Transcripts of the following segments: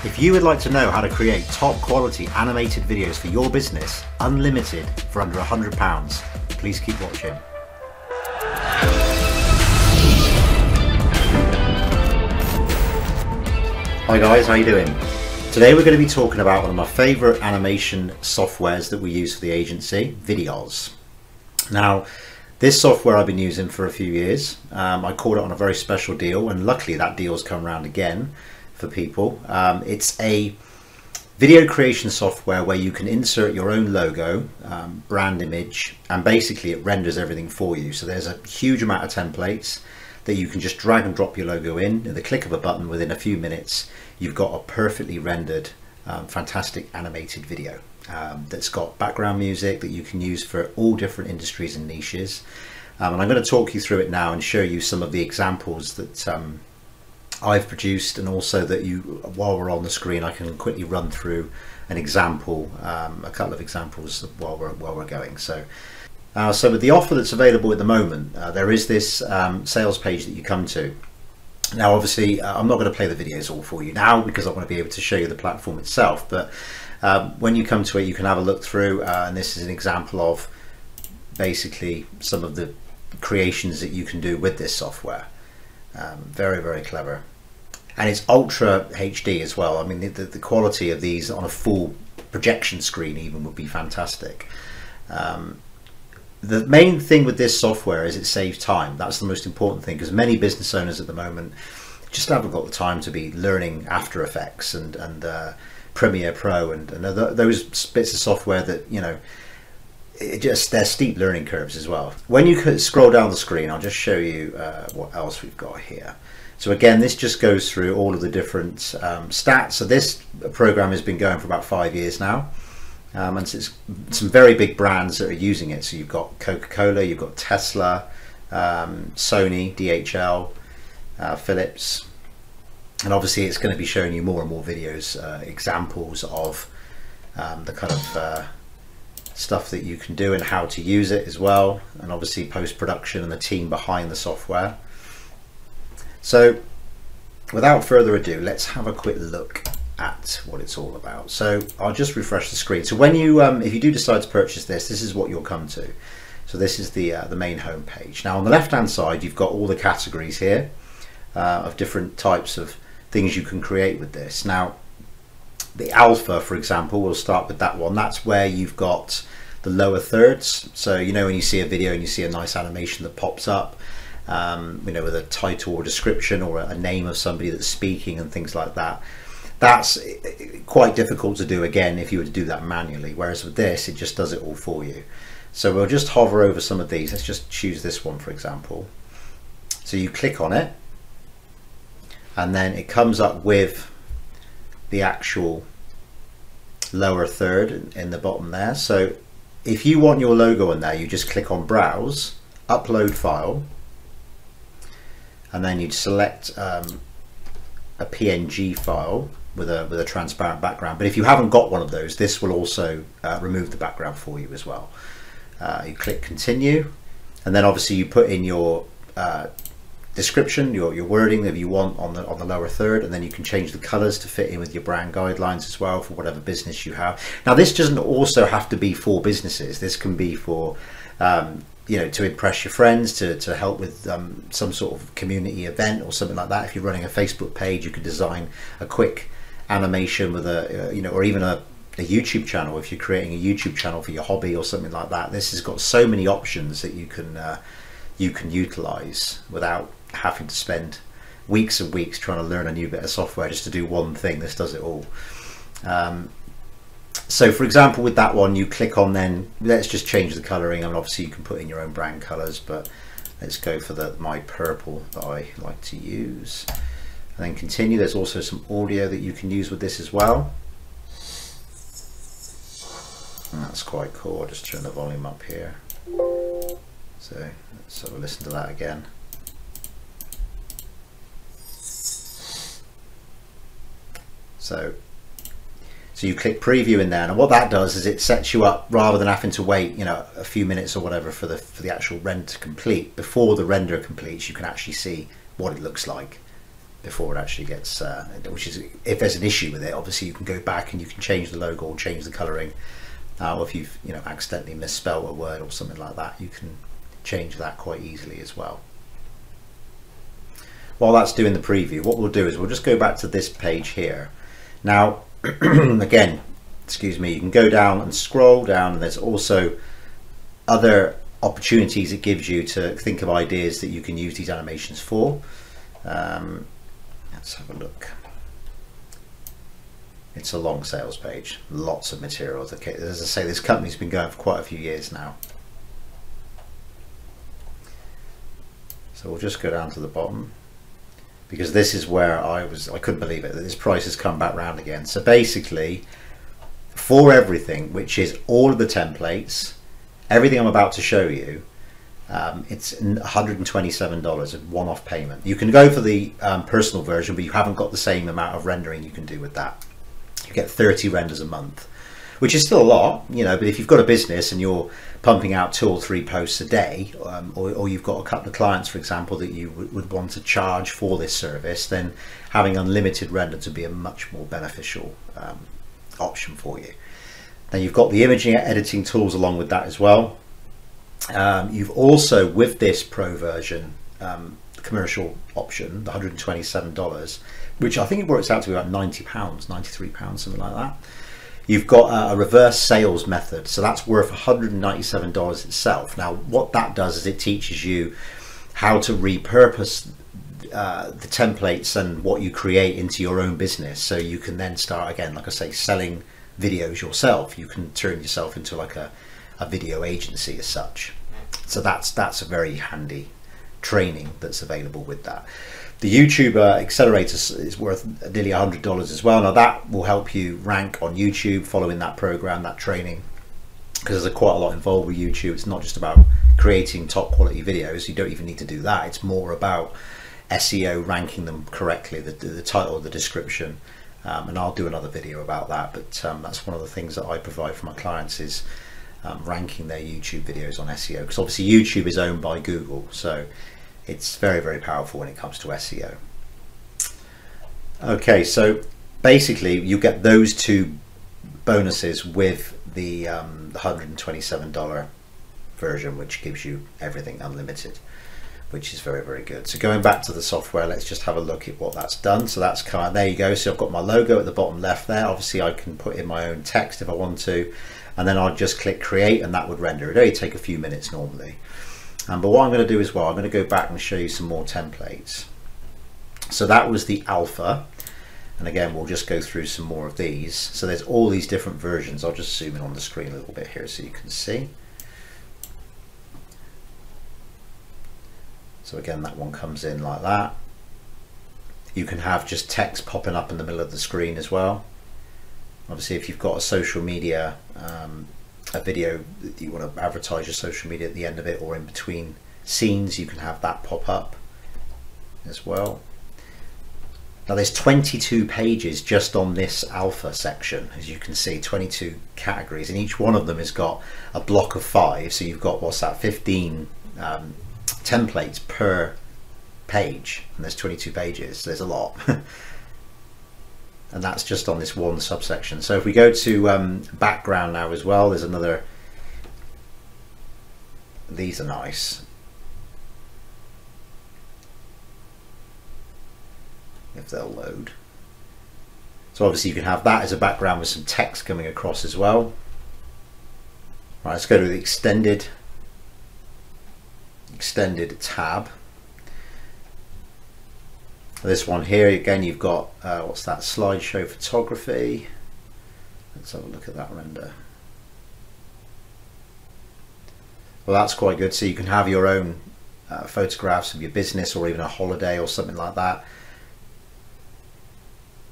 If you would like to know how to create top quality animated videos for your business, unlimited for under £100, please keep watching. Hi guys, how you doing? Today we're going to be talking about one of my favourite animation softwares that we use for the agency, Viddyoze. Now, this software I've been using for a few years. I caught it on a very special deal, and luckily that deal's come around again for people. It's a video creation software where you can insert your own logo, brand image, and basically it renders everything for you. So there's a huge amount of templates that you can just drag and drop your logo in. At the click of a button, within a few minutes, you've got a perfectly rendered, fantastic animated video that's got background music that you can use for all different industries and niches. And I'm going to talk you through it now and show you some of the examples that I've produced, and also that you, while we're on the screen, I can quickly run through an example, a couple of examples while we're going. So with the offer that's available at the moment, there is this sales page that you come to. Now obviously I'm not going to play the videos all for you now because I want to be able to show you the platform itself, but when you come to it you can have a look through, and this is an example of basically some of the creations that you can do with this software. Very, very clever, and it's ultra HD as well. I mean, the quality of these on a full projection screen even would be fantastic. The main thing with this software is it saves time. That's the most important thing, because many business owners at the moment just haven't got the time to be learning After Effects and Premiere Pro and those bits of software that, you know, they're steep learning curves as well. When you could scroll down the screen, I'll just show you what else we've got here. So again, this just goes through all of the different stats. So this program has been going for about 5 years now. And it's some very big brands that are using it. So you've got Coca-Cola, you've got Tesla, Sony, DHL, Philips, and obviously it's going to be showing you more and more videos, examples of the kind of stuff that you can do and how to use it as well, and obviously post-production and the team behind the software. So without further ado, let's have a quick look at what it's all about. So I'll just refresh the screen. So when you if you do decide to purchase this is what you'll come to. So this is the main home page. Now on the left hand side you've got all the categories here of different types of things you can create with this. Now the alpha, for example, we'll start with that one. That's where you've got the lower thirds. So you know when you see a video and you see a nice animation that pops up, you know, with a title or description or a name of somebody that's speaking and things like that. That's quite difficult to do again if you were to do that manually, whereas with this it just does it all for you. So we'll just hover over some of these. Let's just choose this one, for example. So you click on it and then it comes up with the actual lower third in the bottom there. So if you want your logo in there, you just click on Browse, Upload File, and then you'd select a PNG file with a transparent background. But if you haven't got one of those, this will also remove the background for you as well. You click Continue, and then obviously you put in your description, your wording that you want on the lower third, and then you can change the colors to fit in with your brand guidelines as well for whatever business you have. Now this doesn't also have to be for businesses. This can be for you know, to impress your friends, to help with some sort of community event or something like that. If you're running a Facebook page, you could design a quick animation with a you know, or even a YouTube channel if you're creating a YouTube channel for your hobby or something like that. This has got so many options that you can utilize without having to spend weeks and weeks trying to learn a new bit of software just to do one thing. This does it all. So for example, with that one, you click on, then let's just change the coloring, and obviously you can put in your own brand colors, but let's go for my purple that I like to use, and then continue. There's also some audio that you can use with this as well, and that's quite cool. I'll just turn the volume up here. So let's have a listen to that again. So you click preview in there, and what that does is it sets you up, rather than having to wait, you know, a few minutes or whatever for the actual render to complete. Before the render completes, you can actually see what it looks like before it actually gets, which is, if there's an issue with it, obviously you can go back and you can change the logo or change the colouring. Or if you've accidentally misspelled a word or something like that, you can change that quite easily as well. While that's doing the preview, what we'll do is we'll just go back to this page here. Now, again, excuse me, you can go down and scroll down, and there's also other opportunities it gives you to think of ideas that you can use these animations for. Let's have a look. It's a long sales page, lots of materials. Okay, as I say, this company's been going for quite a few years now. So we'll just go down to the bottom, because this is where I couldn't believe it, that this price has come back round again. So basically, for everything, which is all of the templates, everything I'm about to show you, it's $127, a one-off payment. You can go for the personal version, but you haven't got the same amount of rendering you can do with that. You get 30 renders a month, which is still a lot, but if you've got a business and you're pumping out 2 or 3 posts a day, or you've got a couple of clients, for example, that you would want to charge for this service, then having unlimited render would be a much more beneficial option for you. Then you've got the imaging editing tools along with that as well. You've also, with this pro version, commercial option, the $127, which I think it works out to be about £90, £93, something like that. You've got a reverse sales method, so that's worth $197 itself. Now, what that does is it teaches you how to repurpose the templates and what you create into your own business, so you can then start, again, like I say, selling videos yourself. You can turn yourself into like a video agency as such. So that's a very handy training that's available with that. The YouTube accelerator is worth nearly $100 as well. Now that will help you rank on YouTube following that program, that training, because there's quite a lot involved with YouTube. It's not just about creating top quality videos. You don't even need to do that. It's more about SEO, ranking them correctly, the title, the description, and I'll do another video about that. But that's one of the things that I provide for my clients, is ranking their YouTube videos on SEO, because obviously YouTube is owned by Google, so it's very, very powerful when it comes to SEO. Okay, so basically you get those 2 bonuses with the $127 version, which gives you everything unlimited, which is very, very good. So going back to the software, let's just have a look at what that's done. So that's kind of, there you go. So I've got my logo at the bottom left there. Obviously I can put in my own text if I want to, and then I'll just click create and that would render. It only take a few minutes normally. But what I'm going to do as well, I'm going to go back and show you some more templates. So that was the alpha, and again we'll just go through some more of these. So there's all these different versions. I'll just zoom in on the screen a little bit here so you can see. So again, that one comes in like that. You can have just text popping up in the middle of the screen as well. Obviously if you've got a social media, a video that you want to advertise your social media at the end of it, or in between scenes, you can have that pop up as well. Now there's 22 pages just on this alpha section, as you can see, 22 categories, and each one of them has got a block of 5, so you've got, what's that, 15 templates per page, and there's 22 pages, so there's a lot. And that's just on this one subsection. So if we go to background now as well, there's another, these are nice. If they'll load. So obviously you can have that as a background with some text coming across as well. Right, let's go to the extended tab. This one here, again, you've got what's that, slideshow photography. Let's have a look at that render. Well, that's quite good. So you can have your own photographs of your business, or even a holiday or something like that,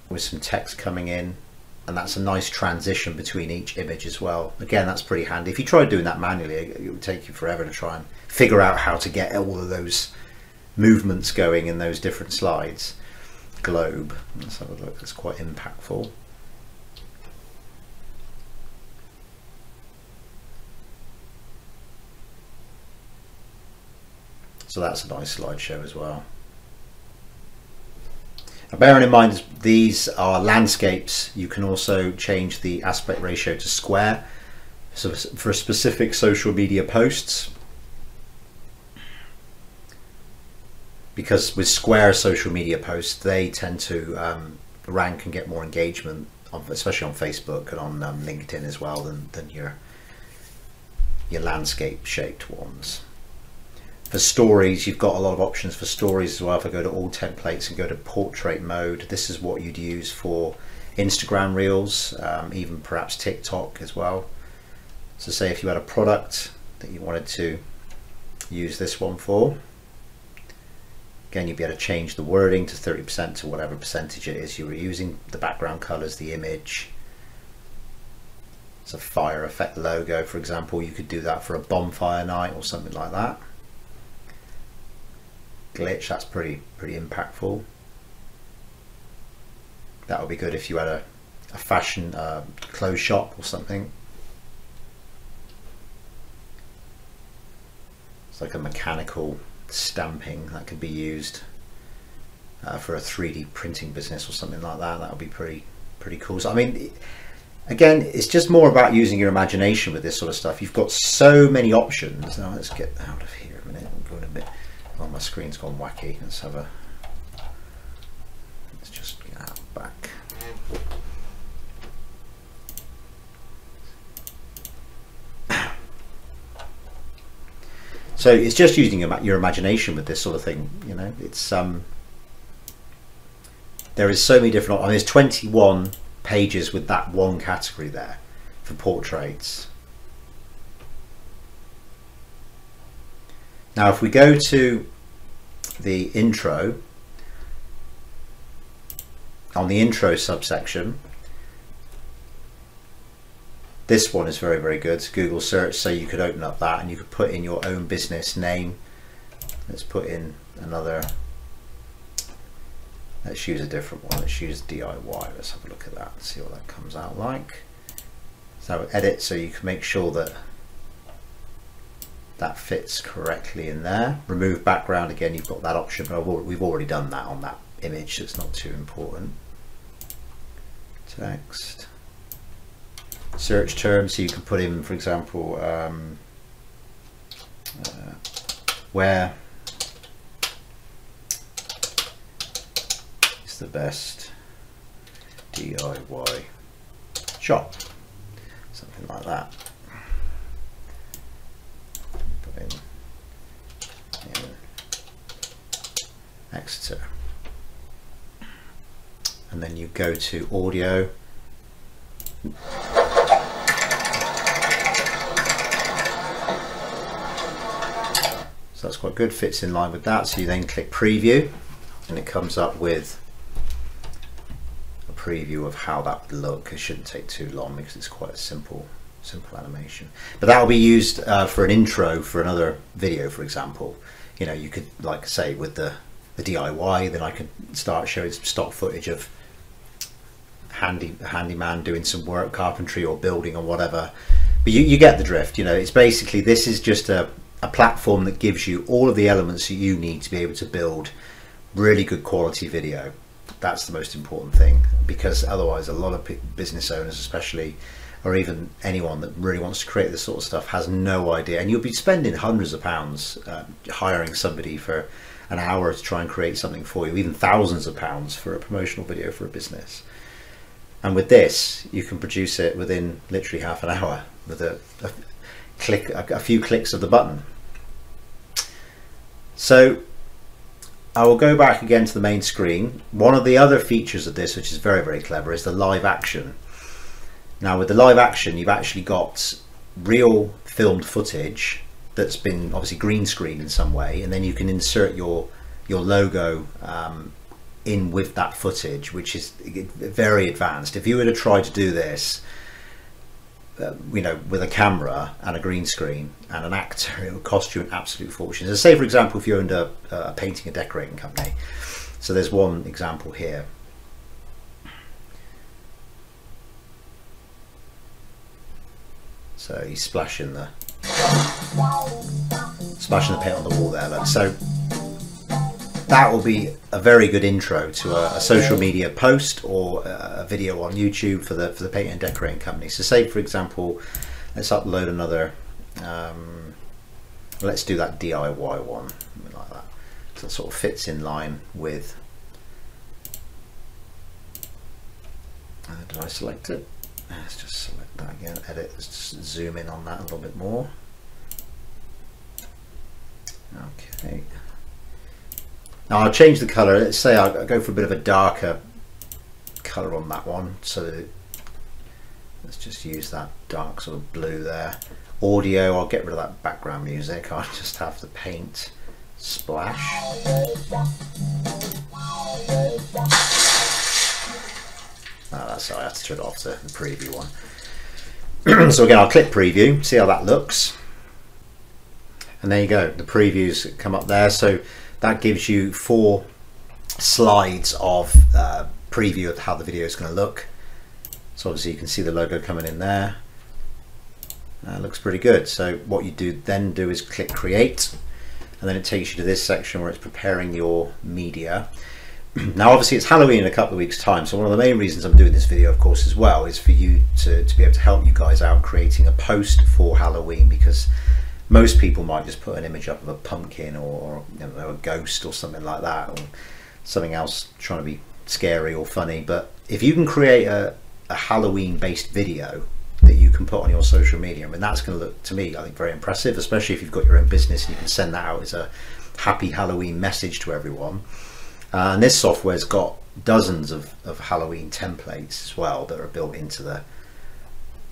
with some text coming in, and that's a nice transition between each image as well. Again, that's pretty handy. If you try doing that manually, it would take you forever to try and figure out how to get all of those movements going in those different slides. Globe, let's have a look, that's quite impactful. So that's a nice slideshow as well. Bearing in mind these are landscapes, you can also change the aspect ratio to square. So for specific social media posts, because with square social media posts, they tend to rank and get more engagement, especially on Facebook and on LinkedIn as well, than your landscape shaped ones. For stories, you've got a lot of options for stories as well. If I go to all templates and go to portrait mode, this is what you'd use for Instagram reels, even perhaps TikTok as well. So say if you had a product that you wanted to use this one for, again, you'd be able to change the wording to 30% to whatever percentage it is you were using, the background colors, the image. It's a fire effect logo, for example. You could do that for a bonfire night or something like that. Glitch, that's pretty impactful. That would be good if you had a fashion clothes shop or something. It's like a mechanical stamping that could be used for a 3D printing business or something like that. That would be pretty cool. So I mean, again, it's just more about using your imagination with this sort of stuff. You've got so many options. Now let's get out of here a minute. I'm going a bit. Oh, my screen's gone wacky. Let's just get out back. So it's just using your imagination with this sort of thing. You know, it's there is so many different. I mean, there's 21 pages with that one category there for portraits. Now if we go to the intro, on the intro subsection, this one is very good. Google search, so you could open up that and you could put in your own business name. Let's put in another, let's use a different one. Let's use DIY. Let's have a look at that and see what that comes out like. So edit, so you can make sure that that fits correctly in there. Remove background, again, you've got that option, but we've already done that on that image, so it's not too important. Text. Search terms, so you can put in, for example, where is the best DIY shop, something like that. Put in Exeter, and then you go to audio. So that's quite good, fits in line with that. So you then click preview and it comes up with a preview of how that would look. It shouldn't take too long because it's quite a simple animation. But that will be used for an intro for another video, for example. You know, you could, like say with the DIY, then I could start showing some stock footage of handyman doing some work, carpentry or building or whatever. But you get the drift. You know, it's basically, this is just a platform that gives you all of the elements that you need to be able to build really good quality video. That's the most important thing, because otherwise a lot of business owners especially, or even anyone that really wants to create this sort of stuff, has no idea, and you'll be spending hundreds of pounds hiring somebody for an hour to try and create something for you, even thousands of pounds for a promotional video for a business. And with this you can produce it within literally half an hour with a few clicks of the button. So I will go back again to the main screen. One of the other features of this, which is very clever, is the live action. Now with the live action, you've actually got real filmed footage that's been obviously green screened in some way, and then you can insert your logo in with that footage, which is very advanced. If you were to try to do this you know, with a camera and a green screen and an actor, it would cost you an absolute fortune. So say for example if you owned a painting and decorating company, so there's one example here. So he's splashing the paint on the wall there. So that will be a very good intro to a social media post or a video on YouTube for the painting and decorating company. So say for example, let's upload another, let's do that DIY one, like that. So it sort of fits in line with, did I select it? Let's just select that again, edit, let's just zoom in on that a little bit more. Okay. Now I'll change the color. Let's say I'll go for a bit of a darker color on that one. So let's just use that dark sort of blue there. Audio, I'll get rid of that background music. I'll just have the paint splash. Oh, that's all, I have to turn it off to the preview one. So again, I'll click preview, see how that looks. And there you go, the previews come up there. So that gives you 4 slides of preview of how the video is going to look. So obviously you can see the logo coming in there. That looks pretty good. So what you then do is click create, and then it takes you to this section where it's preparing your media. Now obviously it's Halloween in a couple of weeks time, so one of the main reasons I'm doing this video of course as well is for you to be able to help you guys out creating a post for Halloween, because most people might just put an image up of a pumpkin or you know, a ghost or something like that, or something else trying to be scary or funny. But if you can create a Halloween based video that you can put on your social media, I mean that's going to look, to me, I think very impressive, especially if you've got your own business and you can send that out as a happy Halloween message to everyone. And this software's got dozens of Halloween templates as well that are built into the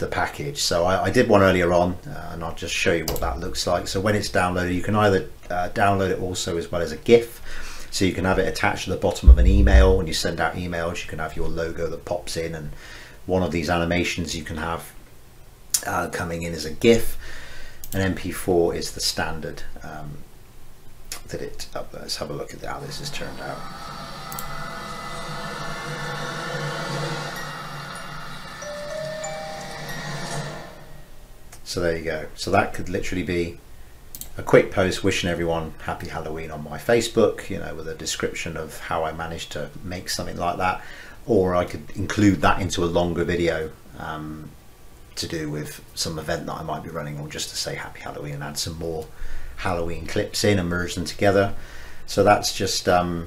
package. So I did one earlier on, and I'll just show you what that looks like. So when it's downloaded, you can either download it also as well as a GIF, so you can have it attached to the bottom of an email. When you send out emails, you can have your logo that pops in, and one of these animations you can have coming in as a GIF. An MP4 is the standard that it let's have a look at how this has turned out. So there you go. So that could literally be a quick post wishing everyone happy Halloween on my Facebook, you know, with a description of how I managed to make something like that. Or I could include that into a longer video to do with some event that I might be running, or just to say happy Halloween and add some more Halloween clips in and merge them together. So that's just a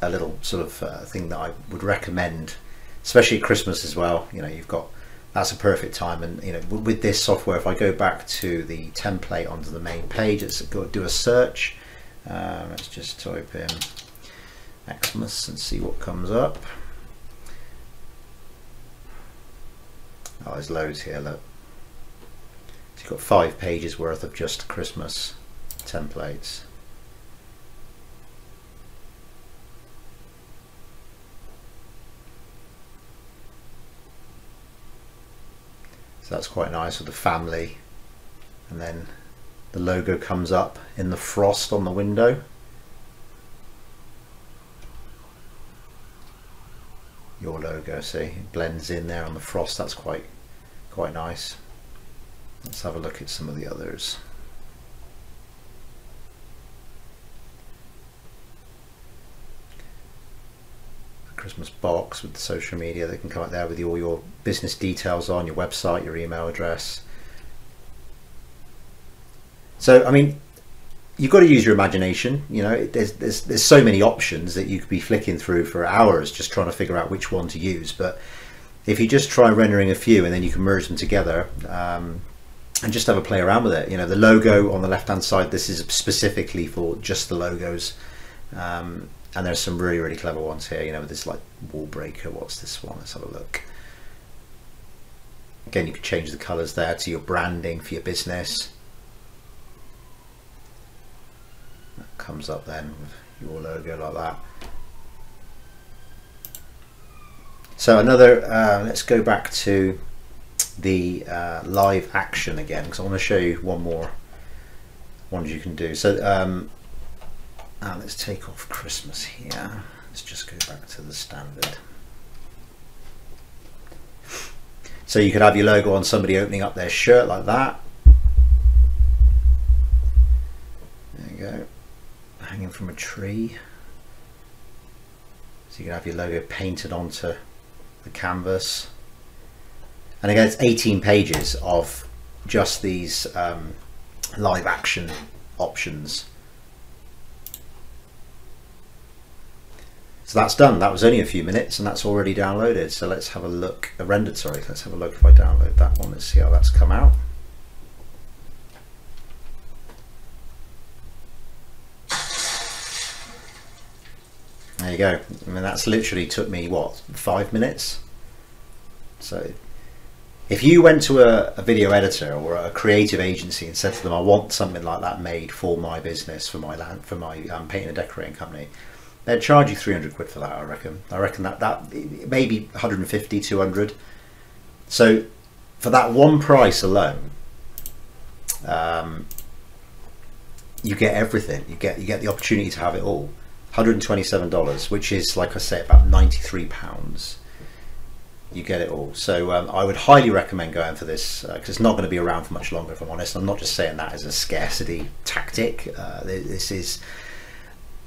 little sort of thing that I would recommend, especially at Christmas as well. You know, you've got, that's a perfect time. And you know, with this software, if I go back to the template onto the main page, it's got to do a search. Let's just type in Xmas and see what comes up. Oh, there's loads here, look. So you've got 5 pages worth of just Christmas templates. So that's quite nice with the family, and then the logo comes up in the frost on the window. Your logo, see, it blends in there on the frost. That's quite nice. Let's have a look at some of the others. A Christmas box with the social media that can come out there with all your business details on, your website, your email address. So I mean, you've got to use your imagination. You know, there's so many options that you could be flicking through for hours just trying to figure out which one to use. But if you just try rendering a few and then you can merge them together and just have a play around with it. You know, the logo on the left hand side, this is specifically for just the logos, and there's some really clever ones here. You know, with this like wall breaker. What's this one? Let's have a look. Again, you can change the colors there to your branding for your business. Comes up then with your logo like that. So another let's go back to the live action again, because I want to show you one more ones you can do. So let's take off Christmas here. Let's just go back to the standard. So you could have your logo on somebody opening up their shirt like that. There you go. Hanging came from a tree. So you can have your logo painted onto the canvas. And again, it's 18 pages of just these live action options. So that's done. That was only a few minutes and that's already downloaded. So let's have a look, rendered, sorry. Let's have a look if I download that one. Let's see how that's come out. There you go. I mean, that's literally took me, what, 5 minutes? So if you went to a video editor or a creative agency and said to them, I want something like that made for my business, for my painting and decorating company, they'd charge you 300 quid for that, I reckon. I reckon that maybe 150, 200. So for that one price alone, you get everything. You get the opportunity to have it all. $127, which is, like I say, about £93. You get it all. So I would highly recommend going for this because it's not going to be around for much longer, if I'm honest. I'm not just saying that as a scarcity tactic. This is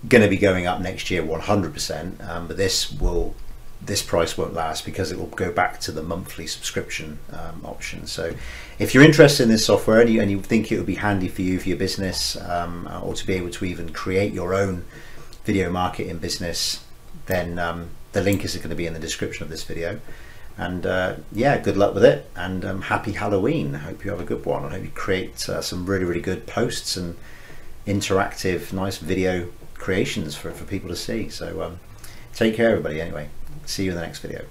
going to be going up next year 100%, but this price won't last because it will go back to the monthly subscription option. So if you're interested in this software and you think it would be handy for you, for your business, or to be able to even create your own video marketing business, then the link is going to be in the description of this video. And yeah, good luck with it, and happy Halloween. I hope you have a good one. I hope you create some really good posts and interactive nice video creations for people to see. So take care everybody. Anyway, see you in the next video.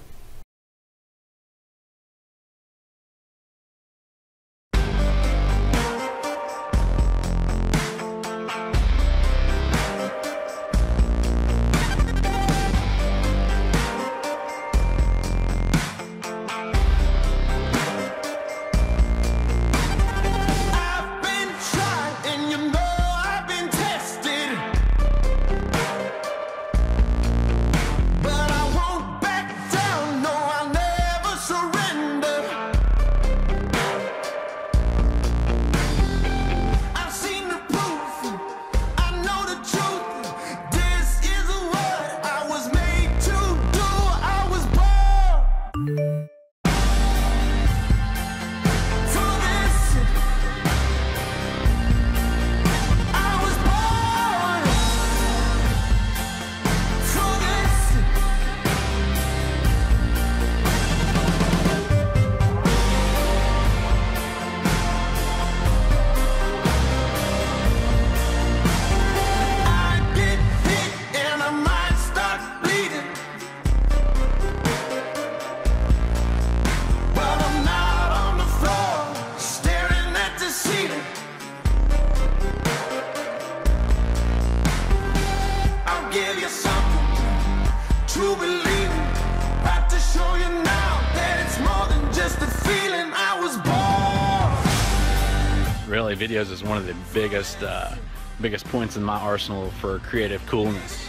Really, Viddyoze is one of the biggest points in my arsenal for creative coolness.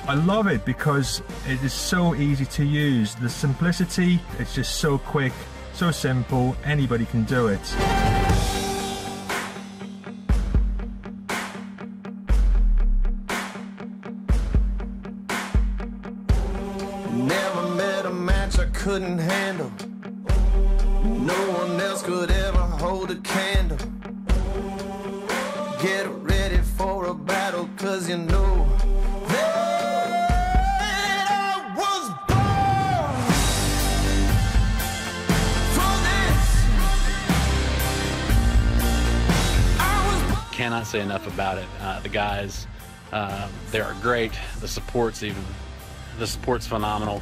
I love it because it is so easy to use. The simplicity, it's just so quick, so simple, anybody can do it. Never met a match I couldn't handle. No one else could ever hold a candle. Get ready for a battle, 'cause you know that I was born for this. I was Cannot say enough about it. The guys, they are great. The support's phenomenal.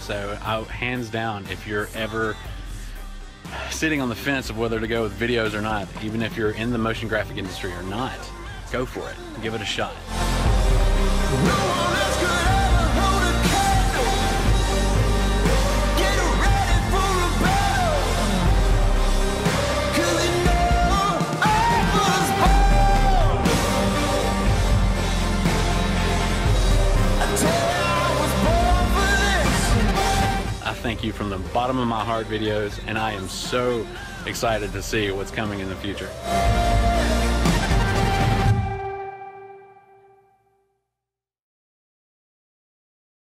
So hands down, if you're ever sitting on the fence of whether to go with Viddyoze or not, even if you're in the motion graphic industry or not, go for it. Give it a shot. No one else could ever hold a candle. thank you from the bottom of my heart, Viddyoze, and I am so excited to see what's coming in the future.